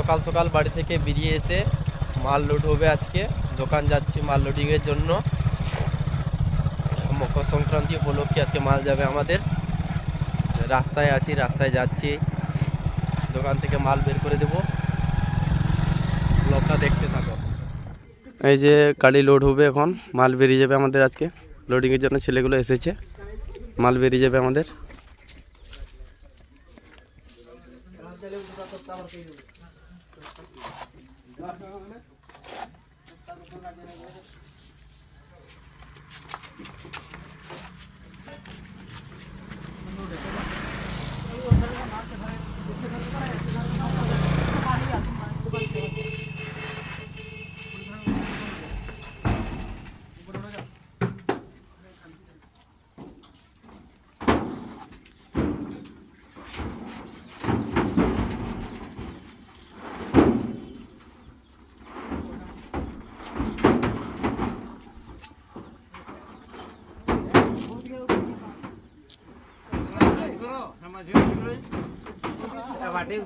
সকাল সকাল বাড়ি থেকে বেরিয়ে এসে মাল লোড হবে। আজকে দোকান যাচ্ছি মাল লোডিংয়ের জন্য। মকর সংক্রান্তি উপলক্ষে আজকে মাল যাবে আমাদের। রাস্তায় আছি, রাস্তায় যাচ্ছি, দোকান থেকে মাল বের করে দেব। ব্লগটা দেখতে থাকো। এই যে গাড়ি লোড হবে, এখন মাল বেরিয়ে যাবে আমাদের। আজকে লোডিংয়ের জন্য ছেলেগুলো এসেছে, মাল বেরিয়ে যাবে আমাদের।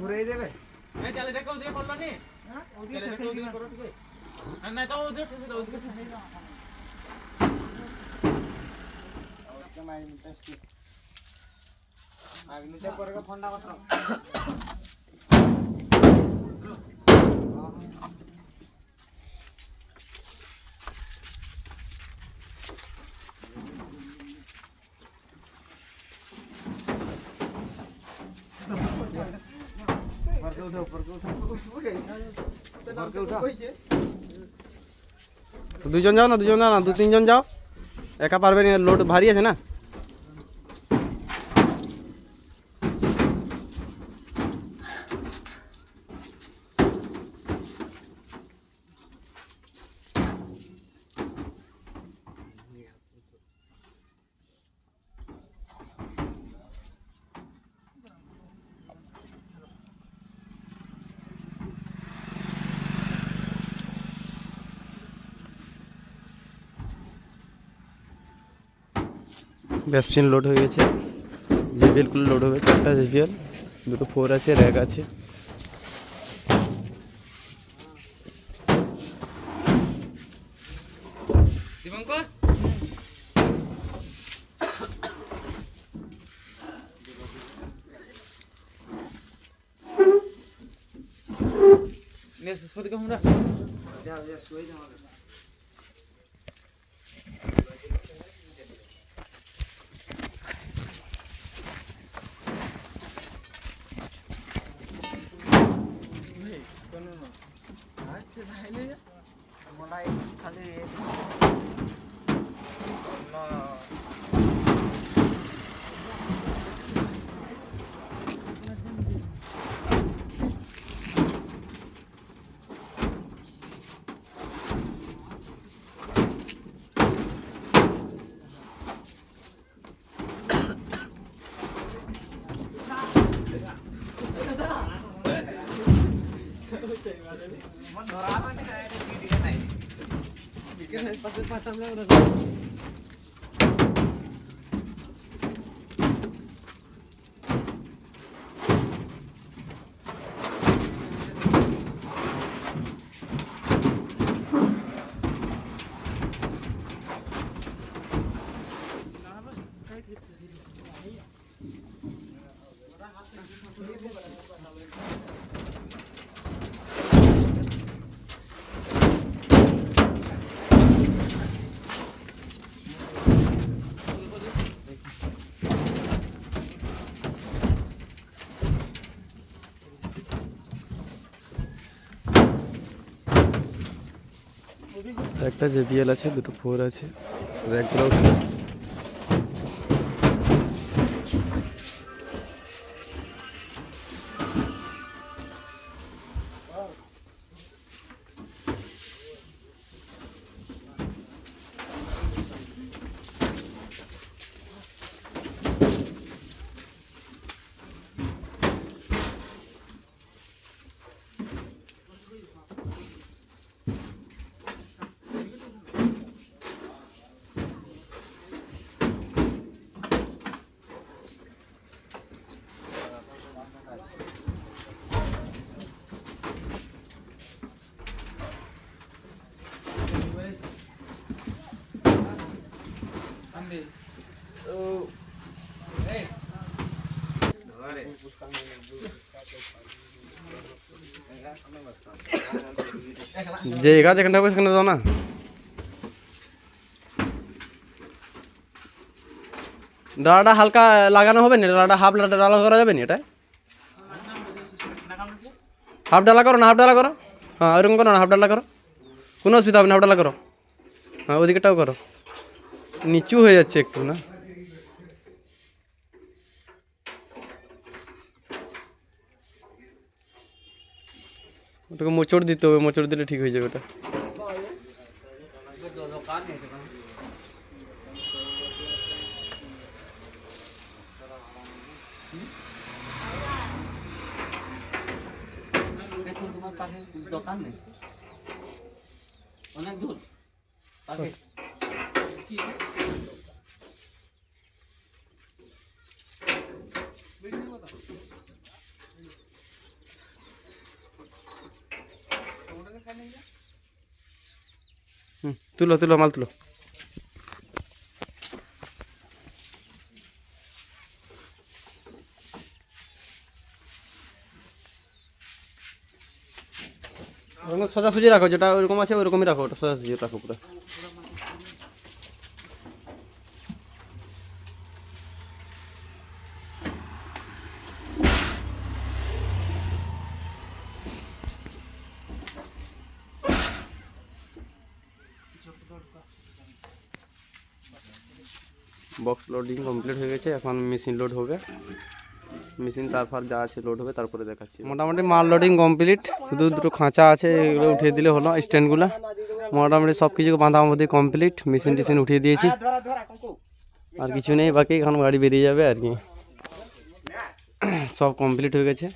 ঘুরে দেবে ফোনটা কথা দুজন যাও না, দুজন যাও না, 2-3 জন যাও, একা পারবে না, লোড ভারী আছে না। ব্যাসপিন লোড হয়ে গেছে, জেবিএলগুলো লোড হবে। 4টা জেবিএল, 2টো 4 আছে, র্যাক আছে। একটা জেবিএল আছে, 2টো 4 আছে, র্যাকগুলো উঠে। জায়গা যেখানটা হবে সেখানে দাও না। ডালাটা হালকা লাগানো হবে না, ডালাটা হাফ ডালা করা যাবে না, এটা হাফ ডালা করো না, হাফ ডালা করো। হ্যাঁ ওরকম করো না, হাফ ডালা করো, কোনো অসুবিধা হবে না, হাফ ডালা করো। হ্যাঁ ওদিকেটাও করো, নিচু হয়ে যাচ্ছে একটু না। ওটাকে মোচড় দিতে হবে, মোচড় দিলে ঠিক হয়ে যাবে ওটা। দোকান নেই, অনেক দূর। তুলো তুলো, মাল তুলো। সোজাসুজি রাখো, যেটা ওইরকম আছে ওইরকমই রাখো, ওটা সোজাসুজি রাখো পুরো। বক্স লোডিং কমপ্লিট হয়ে গেছে, এখন মেশিন লোড হবে। মেশিন তারপর যা আছে লোড হবে, তারপরে দেখাচ্ছি। মোটামুটি মাল লোডিং কমপ্লিট, শুধু দুটো খাঁচা আছে, এগুলো উঠিয়ে দিলে হলো। স্ট্যান্ডগুলো মোটামুটি সব কিছু বাঁধাবাঁধি কমপ্লিট, মেশিন টেশিন উঠিয়ে দিয়েছি, আর কিছু নেই বাকি। এখন গাড়ি বেরিয়ে যাবে আর কি, সব কমপ্লিট হয়ে গেছে।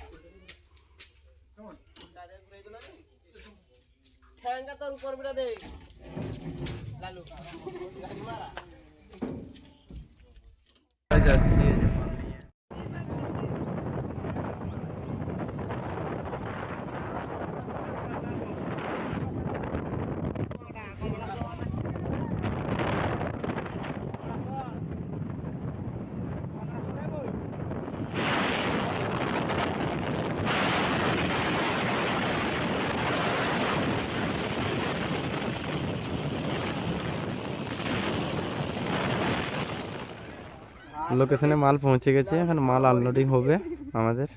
লোকেশনে মাল পৌঁছে গেছে, এখন মাল আনলোডিং হবে আমাদের।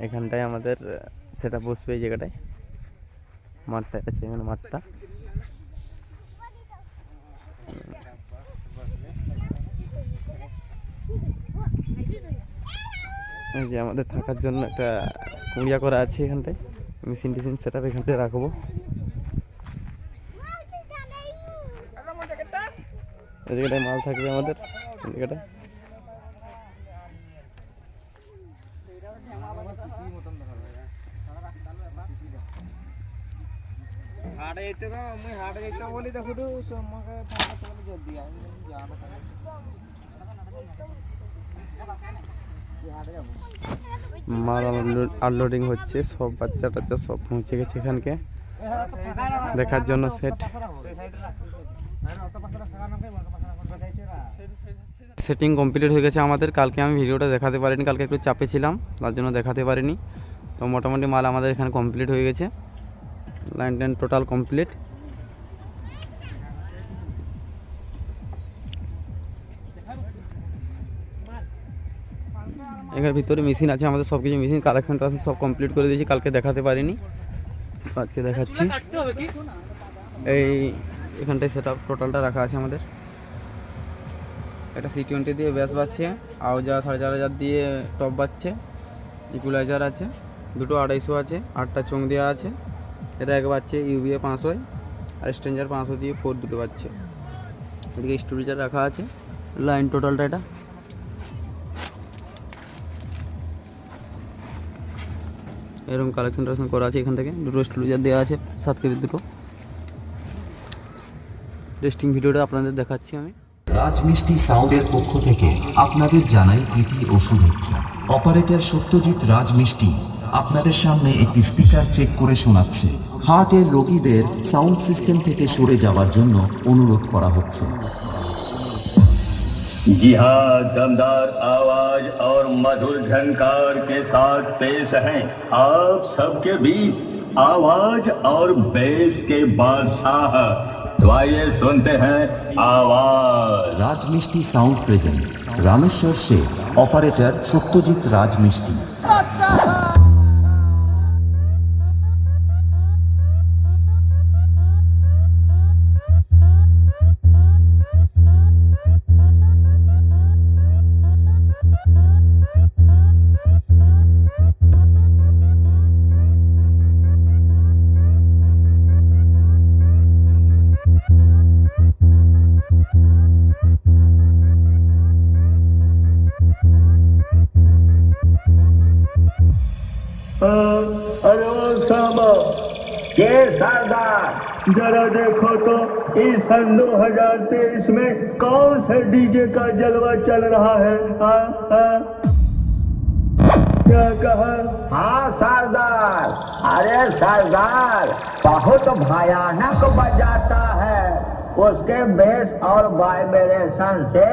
এখানটায় আমাদের সেটা বসবে, এই জায়গাটায় মাঠটা আছে, এখানে মাঠটা। এই যে আমাদের থাকার জন্য একটা কুঁড়িয়া করা আছে এখানটায়, মেশিন টেশিন সেট আপ এখানটায় রাখবো। এই জায়গাটায় মাল থাকবে আমাদের, এই জায়গাটায়। হাটে যেতে না, আমি হাটে যেতে বলি, দেখো তো আমাকে ফোন করতে বলে জলদি আমি যাবো। মাল আনলোডিং হচ্ছে, সব বাচ্চা টাচ্চা সব পৌঁছে গেছে এখানকে দেখার জন্য সেট। সেটিং কমপ্লিট হয়ে গেছে আমাদের। কালকে আমি ভিডিওটা দেখাতে পারিনি, কালকে একটু চাপে ছিলাম, তার জন্য দেখাতে পারিনি। তো মোটামুটি মাল আমাদের এখানে কমপ্লিট হয়ে গেছে, লাইন টাইন টোটাল কমপ্লিট। এখানে ভিতরে মেশিন আছে আমাদের, সব কিছু মেশিন কালেকশন টালেকশন সব কমপ্লিট করে দিয়েছি, কালকে দেখাতে পারিনি, আজকে দেখাচ্ছি। এই এখানটায় সেট আপ টোটালটা রাখা আছে আমাদের। এটা C20 দিয়ে ব্যাস বাজছে, আউজা 4,500 দিয়ে টপ বাজছে, ইকুলাইজার আছে, দুটো 250 আছে, 8টা চোং দেওয়া আছে। এটা এক বাজছে UVA 500, আর স্ট্রেঞ্জার 500 দিয়ে 4 দুটো বাজছে। এদিকে স্টোরেজার রাখা আছে, লাইন টোটালটা এটা। এরকম কালেকশন টালেকশন করা আছে, এখান থেকে দুটো স্টোরেজার দেওয়া আছে, 7 কেজির দুটো। টেস্টিং ভিডিওটা আপনাদের দেখাচ্ছি আমি। রাজমিষ্টি সাউন্ডের পক্ষ থেকে আপনাদের জানাই প্রীতি ও শুভেচ্ছা। অপারেটর সত্যজিৎ রাজমিষ্টি আপনাদের সামনে একটি স্পিকার চেক করে শোনাচ্ছে। হার্টের রোগীদের সাউন্ড সিস্টেম থেকে সরে যাওয়ার জন্য অনুরোধ করা হচ্ছে। जी हाँ, दमदार आवाज और मधुर झनकार के साथ पेश हैं आप सबके बीच आवाज और बेस के बादशाह। तो आइए सुनते हैं आवाज। রাজমিষ্টি sound present Rameshwar Sheikh, operator Satyajit রাজমিষ্টি। अरे ओ सामा के सरदार, जरा देखो तो इस सन 2023 में कौन से डीजे का जलवा चल रहा है? क्या कहा? हाँ सरदार, अरे सरदार बहुत भयानक बजाता है। उसके बेस और वाइब्रेशन से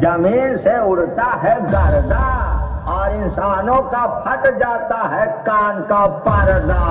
जमीन से उड़ता है गर्दा और इंसानों का फट जाता है कान का पर्दा।